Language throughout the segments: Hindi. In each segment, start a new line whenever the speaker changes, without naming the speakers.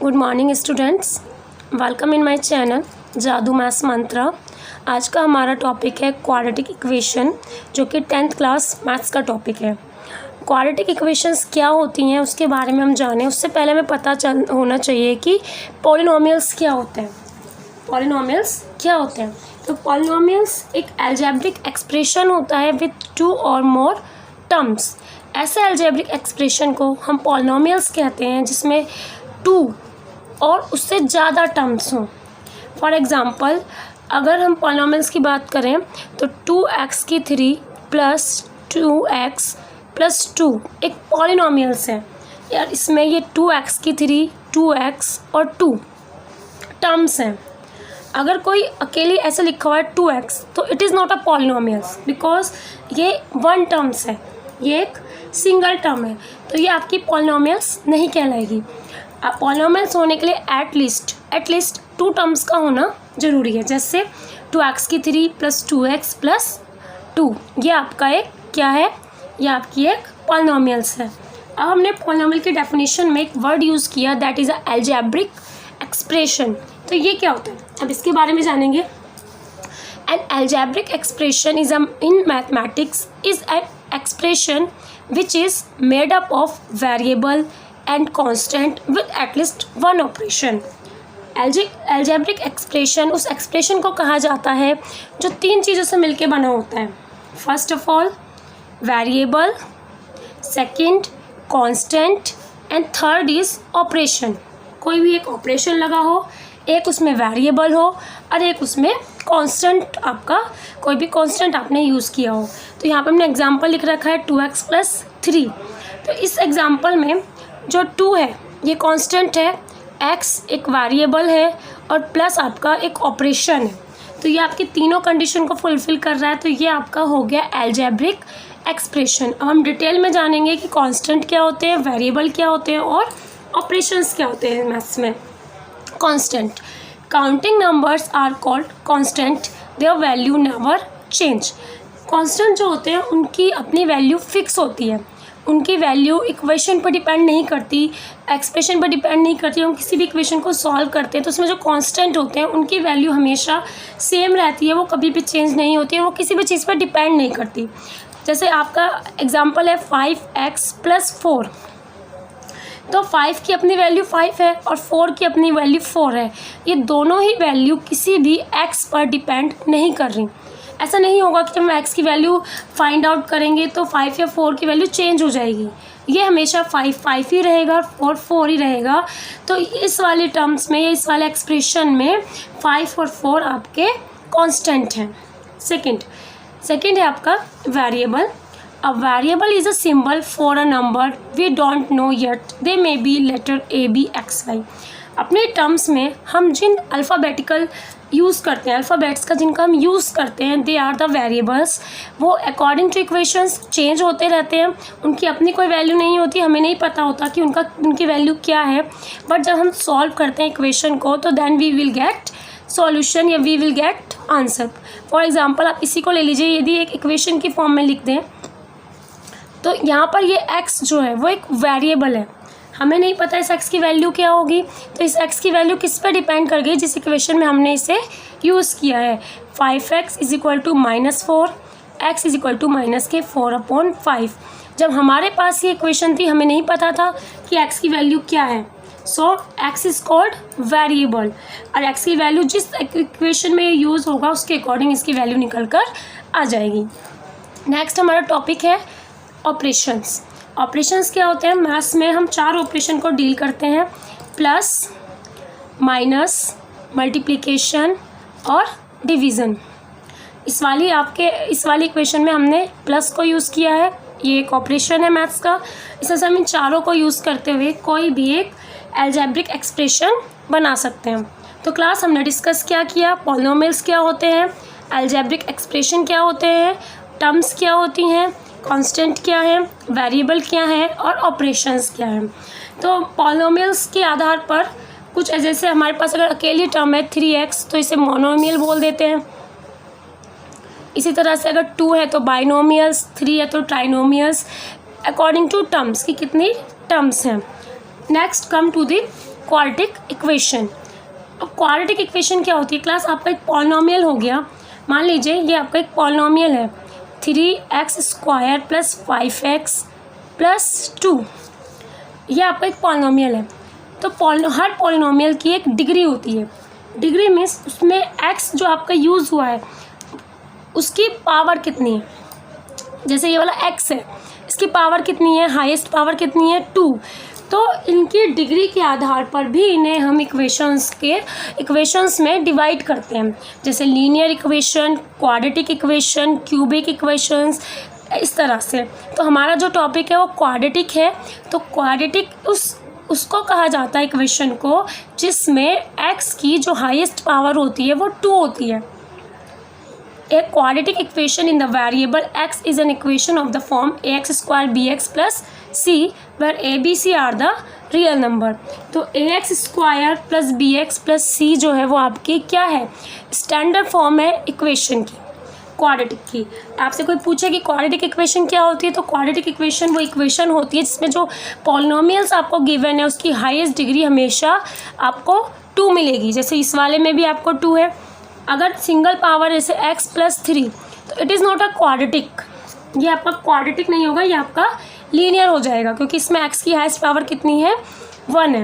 Good morning students, welcome in my channel जादू मैथ्स मंत्रा। आज का हमारा टॉपिक है क्वाड्रेटिक इक्वेशन, जो कि 10th क्लास मैथ्स का टॉपिक है। क्वाड्रेटिक इक्वेशंस क्या होती हैं उसके बारे में हम जानें, उससे पहले हमें पता होना चाहिए कि पॉलिनोमियल्स क्या होते हैं। पॉलिनोमियल्स क्या होते हैं? तो पॉलिनोमियल्स एक अलजेब्रिक एक्सप्रेशन होता है विथ 2 और मोर टर्म्स। ऐसे अलजेब्रिक एक्सप्रेशन को हम पॉलिनोमियल्स कहते हैं जिसमें 2 और उससे ज़्यादा टर्म्स हों। फॉर एग्ज़ाम्पल, अगर हम पॉलिनोमियल्स की बात करें तो 2x³ प्लस 2x प्लस 2 एक पॉलिनोमियल्स है यार। इसमें ये 2x³ 2x और 2 टर्म्स हैं। अगर कोई अकेली ऐसे लिखा हुआ है 2x, तो it is not a polynomials because ये 1 टर्म्स है, ये एक सिंगल टर्म है, तो ये आपकी पॉलिनोमियल्स नहीं कहलाएगी। पॉलिनोमियल्स होने के लिए एटलीस्ट 2 टर्म्स का होना ज़रूरी है। जैसे 2x³ प्लस 2x प्लस 2, ये आपका एक क्या है? ये आपकी एक पॉलिनोमियल्स है। अब हमने पॉलिनोमियल की डेफिनेशन में एक वर्ड यूज़ किया, that is a algebraic expression. तो ये क्या होता है, अब इसके बारे में जानेंगे। N algebraic expression is in mathematics is an expression which is made up of variable and constant with at least one operation. algebraic expression उस expression को कहा जाता है जो 3 चीज़ों से मिलके बना होता है। First of all variable, second constant and third is operation. कोई भी एक ऑपरेशन लगा हो, एक उसमें वेरिएबल हो और एक उसमें कांस्टेंट, आपका कोई भी कांस्टेंट आपने यूज़ किया हो। तो यहाँ पे हमने एग्जांपल लिख रखा है 2x प्लस 3। तो इस एग्जांपल में जो 2 है ये कांस्टेंट है, x एक वेरिएबल है और प्लस आपका एक ऑपरेशन है। तो ये आपकी तीनों कंडीशन को फुलफिल कर रहा है, तो ये आपका हो गया अलजेब्रिक एक्सप्रेशन। अब हम डिटेल में जानेंगे कि कांस्टेंट क्या होते हैं, वेरिएबल क्या होते हैं और ऑपरेशंस क्या होते हैं मैथ्स में। Constant, counting numbers are called constant, their value never change. Constant जो होते हैं उनकी अपनी वैल्यू फिक्स होती है, उनकी वैल्यू इक्वेशन पर डिपेंड नहीं करती, एक्सप्रेशन पर डिपेंड नहीं करती। हम किसी भी इक्वेशन को सॉल्व करते हैं तो उसमें जो कांस्टेंट होते हैं उनकी वैल्यू हमेशा सेम रहती है, वो कभी भी चेंज नहीं होती है, वो किसी भी चीज़ पर डिपेंड नहीं करती। जैसे आपका एग्जाम्पल है 5x प्लस 4, तो 5 की अपनी वैल्यू 5 है और 4 की अपनी वैल्यू 4 है। ये दोनों ही वैल्यू किसी भी x पर डिपेंड नहीं कर रही। ऐसा नहीं होगा कि हम x की वैल्यू फाइंड आउट करेंगे तो 5 या 4 की वैल्यू चेंज हो जाएगी। ये हमेशा 5 ही रहेगा और 4 ही रहेगा। तो इस वाले टर्म्स में, इस वाले एक्सप्रेशन में 5 और 4 आपके कांस्टेंट हैं। सेकंड है आपका variable. A variable is a symbol for a number we don't know yet. They may be letter A, B, X, Y. अपने टर्म्स में हम जिन अल्फ़ाबेटिकल यूज़ करते हैं, अल्फ़ाबेट्स का जिनका हम यूज़ करते हैं, दे आर द वेरिएबल्स। वो अकॉर्डिंग टू इक्वेशंस चेंज होते रहते हैं, उनकी अपनी कोई वैल्यू नहीं होती, हमें नहीं पता होता कि उनकी वैल्यू क्या है। बट जब हम सॉल्व करते हैं इक्वेशन को तो then we will get solution या we will get answer. For example, आप इसी को ले लीजिए, यदि एक इक्वेशन की फॉर्म में लिख दें तो यहाँ पर ये x जो है वो एक वेरिएबल है, हमें नहीं पता इस x की वैल्यू क्या होगी। तो इस x की वैल्यू किस पर डिपेंड कर गई? जिस इक्वेशन में हमने इसे यूज़ किया है। 5x is equal to -4, x is equal to -4/5। जब हमारे पास ये इक्वेशन थी हमें नहीं पता था कि x की वैल्यू क्या है, सो x इज कॉल्ड वेरिएबल। और x की वैल्यू जिस इक्वेशन में यूज़ होगा उसके अकॉर्डिंग इसकी वैल्यू निकल कर आ जाएगी। नेक्स्ट हमारा टॉपिक है ऑपरेशंस। ऑपरेशंस क्या होते हैं? मैथ्स में हम 4 ऑपरेशन को डील करते हैं, प्लस, माइनस, मल्टीप्लिकेशन और डिवीज़न। इस वाली इक्वेशन में हमने प्लस को यूज़ किया है, ये एक ऑपरेशन है मैथ्स का। इस तरह से हम इन चारों को यूज़ करते हुए कोई भी एक अलजेब्रिक एक्सप्रेशन बना सकते हैं। तो क्लास हमने डिस्कस क्या किया? पॉलिनोमियल्स क्या होते हैं, अलजेब्रिक एक्सप्रेशन क्या होते हैं, टर्म्स क्या होती हैं, कांस्टेंट क्या है, वेरिएबल क्या है और ऑपरेशंस क्या है। तो पॉलिनोमियल्स के आधार पर कुछ जैसे हमारे पास अगर अकेली टर्म है 3x तो इसे मोनोमियल बोल देते हैं। इसी तरह से अगर 2 है तो बाइनोमियल्स, 3 है तो ट्राइनोमियल्स, अकॉर्डिंग टू टर्म्स की कितनी टर्म्स हैं। Next come to the quadratic equation. अब क्वाड्रेटिक इक्वेशन क्या होती है क्लास? आपका एक पॉलिनोमियल हो गया, मान लीजिए ये आपका एक पॉलिनोमियल है 3x² + 5x + 2, ये आपका एक पॉलिनोमियल है। तो हर पॉलिनोमियल की एक डिग्री होती है। डिग्री मीन्स उसमें x जो आपका यूज़ हुआ है उसकी पावर कितनी है। जैसे ये वाला x है, इसकी पावर कितनी है, हाईएस्ट पावर कितनी है 2। तो इनकी डिग्री के आधार पर भी इन्हें हम इक्वेशंस में डिवाइड करते हैं, जैसे linear equation, quadratic equation, cubic equations, इस तरह से। तो हमारा जो टॉपिक है वो क्वाड्रेटिक है। तो क्वाड्रेटिक उसको कहा जाता है इक्वेशन को जिसमें x की जो हाईएस्ट पावर होती है वो 2 होती है। A quadratic equation in the variable x is an equation of the form ax² bx plus c where a b c are the real number। तो ax² plus bx plus c जो है वो आपकी क्या है, स्टैंडर्ड फॉर्म है इक्वेशन की, क्वाड्रेटिक की। आपसे कोई पूछे कि क्वाड्रेटिक इक्वेशन क्या होती है, तो क्वाड्रेटिक इक्वेशन वो इक्वेशन होती है जिसमें जो पॉलिनोमियल्स आपको गिवन है उसकी हाईएस्ट डिग्री हमेशा आपको 2 मिलेगी। जैसे इस वाले में भी आपको 2 है। अगर सिंगल पावर जैसे x + 3 तो it is not a quadratic, ये आपका क्वाड्रेटिक नहीं होगा, ये आपका लीनियर हो जाएगा क्योंकि इसमें x की हाईएस्ट पावर कितनी है 1 है।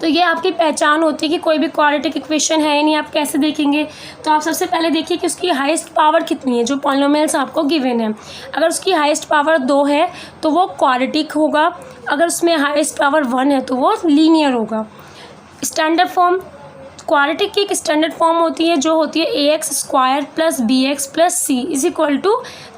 तो ये आपकी पहचान होती है कि कोई भी क्वाड्रेटिक इक्वेशन है या नहीं, आप कैसे देखेंगे। तो आप सबसे पहले देखिए कि उसकी हाईएस्ट पावर कितनी है, जो पॉलिनोमियल्स आपको गिवन है। अगर उसकी हाईएस्ट पावर 2 है तो वो क्वाड्रेटिक होगा, अगर उसमें हाईएस्ट पावर 1 है तो वो लीनियर होगा। स्टैंडर्ड फॉर्म क्वाड्रेटिक की एक स्टैंडर्ड फॉर्म होती है जो होती है ax² + bx + c =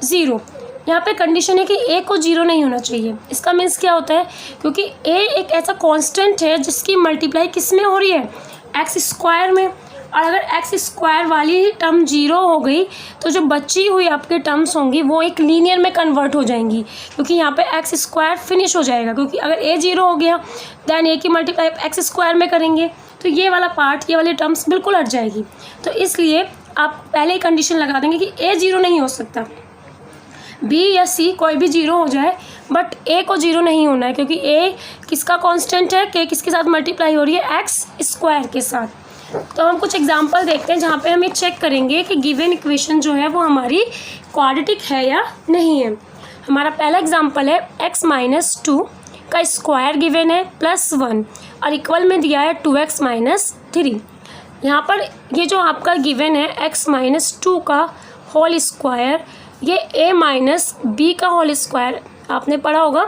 0। यहाँ पे कंडीशन है कि a को 0 नहीं होना चाहिए। इसका मीन्स क्या होता है, क्योंकि a एक ऐसा कांस्टेंट है जिसकी मल्टीप्लाई किस में हो रही है, x² में। और अगर x² वाली टर्म 0 हो गई तो जो बची हुई आपके टर्म्स होंगी वो एक लीनियर में कन्वर्ट हो जाएंगी, क्योंकि यहाँ पे x² फिनिश हो जाएगा। क्योंकि अगर a 0 हो गया दैन a की मल्टीप्लाई x² में करेंगे तो ये वाला पार्ट, ये वाली टर्म्स बिल्कुल हट जाएगी। तो इसलिए आप पहले ही कंडीशन लगा देंगे कि a 0 नहीं हो सकता, b या c कोई भी 0 हो जाए बट a को 0 नहीं होना है, क्योंकि a किसका कांस्टेंट है, k किसके साथ मल्टीप्लाई हो रही है, x² के साथ। तो हम कुछ एग्जांपल देखते हैं जहाँ पे हम ये चेक करेंगे कि गिवन इक्वेशन जो है वो हमारी क्वाड्रेटिक है या नहीं है। हमारा पहला एग्जांपल है x - 2 का स्क्वायर गिवन है +1 और इक्वल में दिया है 2x - 3। यहाँ पर ये जो आपका गिवन है x - 2 का होल स्क्वायर, ये a - b का होल स्क्वायर आपने पढ़ा होगा,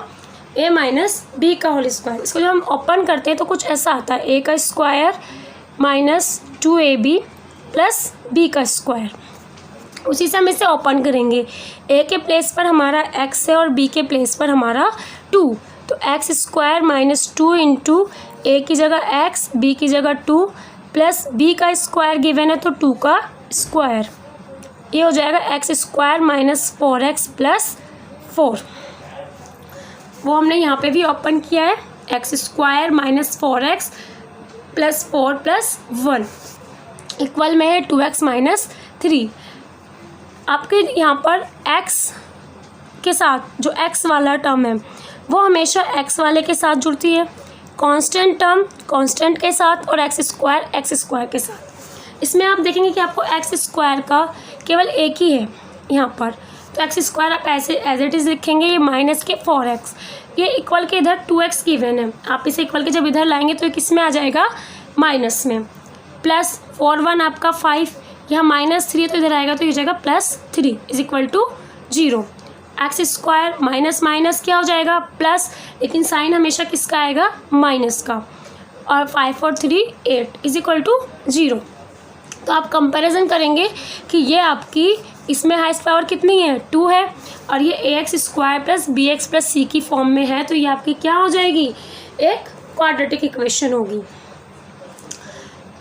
a - b का होल स्क्वायर। इसको जब हम ओपन करते हैं तो कुछ ऐसा आता है, a का स्क्वायर -2ab + b का स्क्वायर। उसी से हम इसे ओपन करेंगे, a के प्लेस पर हमारा x है और b के प्लेस पर हमारा 2। तो x² - 2 इंटू a की जगह x, b की जगह 2 प्लस b का स्क्वायर गिवन है तो 2 का स्क्वायर, ये हो जाएगा x² - 4x + 4। वो हमने यहाँ पे भी ओपन किया है, x² - 4x + 4 + 1 इक्वल में है 2x - 3। आपके यहाँ पर x के साथ जो x वाला टर्म है वो हमेशा x वाले के साथ जुड़ती है, कांस्टेंट टर्म कांस्टेंट के साथ और x² के साथ। इसमें आप देखेंगे कि आपको x² का केवल एक ही है यहाँ पर, तो x² आप ऐसे एज इट इज़ लिखेंगे, ये माइनस के 4x, ये इक्वल के इधर 2x गिवन है। आप इसे इक्वल के जब इधर लाएंगे तो ये किस में आ जाएगा, माइनस में। प्लस 4 1 आपका 5, यहाँ -3 तो इधर आएगा तो ये जाएगा +3 = 0। x² माइनस माइनस क्या हो जाएगा प्लस, लेकिन साइन हमेशा किसका आएगा, माइनस का। और 5 और 3 8 = 0। तो आप कंपैरिजन करेंगे कि ये आपकी इसमें हाईएस्ट पावर कितनी है, 2 है, और ये ax² + bx + c की फॉर्म में है, तो ये आपकी क्या हो जाएगी, एक क्वाड्रेटिक इक्वेशन होगी।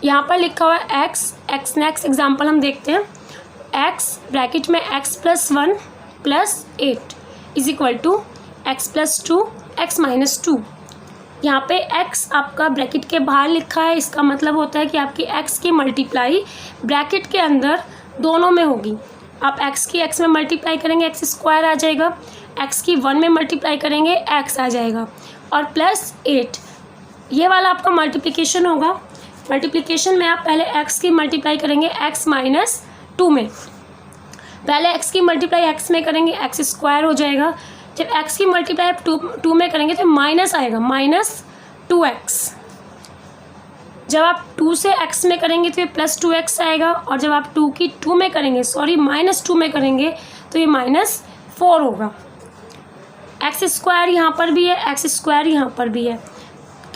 यहाँ पर लिखा हुआ है x। नेक्स्ट एग्जांपल हम देखते हैं, x ब्रैकेट में x + 1 + 8 = x + 2 x - 2। यहाँ पे x आपका ब्रैकेट के बाहर लिखा है, इसका मतलब होता है कि आपकी x की मल्टीप्लाई ब्रैकेट के अंदर दोनों में होगी। आप x की x में मल्टीप्लाई करेंगे x² आ जाएगा, x की 1 में मल्टीप्लाई करेंगे x आ जाएगा, और +8 ये वाला आपका मल्टीप्लिकेशन होगा। मल्टीप्लिकेशन में आप पहले x की मल्टीप्लाई करेंगे x माइनस 2 में, पहले x की मल्टीप्लाई x में करेंगे x स्क्वायर हो जाएगा। जब x की मल्टीप्लाई आप 2 में करेंगे तो माइनस आएगा, माइनस 2x। जब आप 2 से x में करेंगे तो ये प्लस 2x आएगा, और जब आप 2 की 2 में करेंगे, सॉरी माइनस 2 में करेंगे तो ये माइनस 4 होगा। एक्स स्क्वायर यहाँ पर भी है, एक्स स्क्वायर यहाँ पर भी है,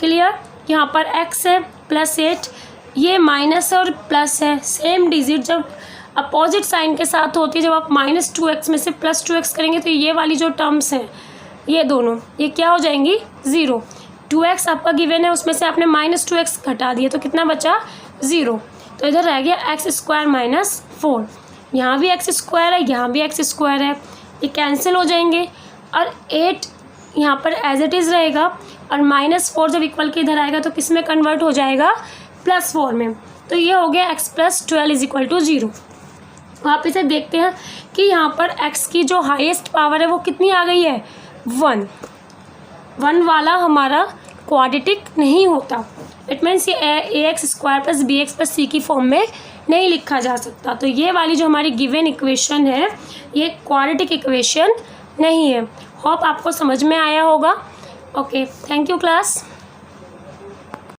क्लियर। यहाँ पर x है प्लस 8, ये माइनस और प्लस है, सेम डिजिट जब अपोजिट साइन के साथ होती है। जब आप माइनस 2x में से प्लस 2x करेंगे तो ये वाली जो टर्म्स हैं ये दोनों ये क्या हो जाएंगी, 0। 2x आपका गिवन है, उसमें से आपने माइनस 2x घटा दिया तो कितना बचा, 0। तो इधर रह गया एक्स स्क्वायर माइनस 4। यहाँ भी एक्स स्क्वायर है, यहाँ भी एक्स स्क्वायर है, ये कैंसिल हो जाएंगे, और 8 यहाँ पर एज इट इज़ रहेगा, और माइनस 4 जब इक्वल के इधर आएगा तो किस में कन्वर्ट हो जाएगा, प्लस 4 में। तो ये हो गया x plus 12 is equal to 0। आप इसे देखते हैं कि यहाँ पर x की जो हाईएस्ट पावर है वो कितनी आ गई है, 1। 1 वाला हमारा क्वाड्रेटिक नहीं होता। इट मीन्स ये ax square plus bx plus c की फॉर्म में नहीं लिखा जा सकता। तो ये वाली जो हमारी गिवन इक्वेशन है ये क्वाड्रेटिक इक्वेशन नहीं है। होप आपको समझ में आया होगा। Okay, thank you class.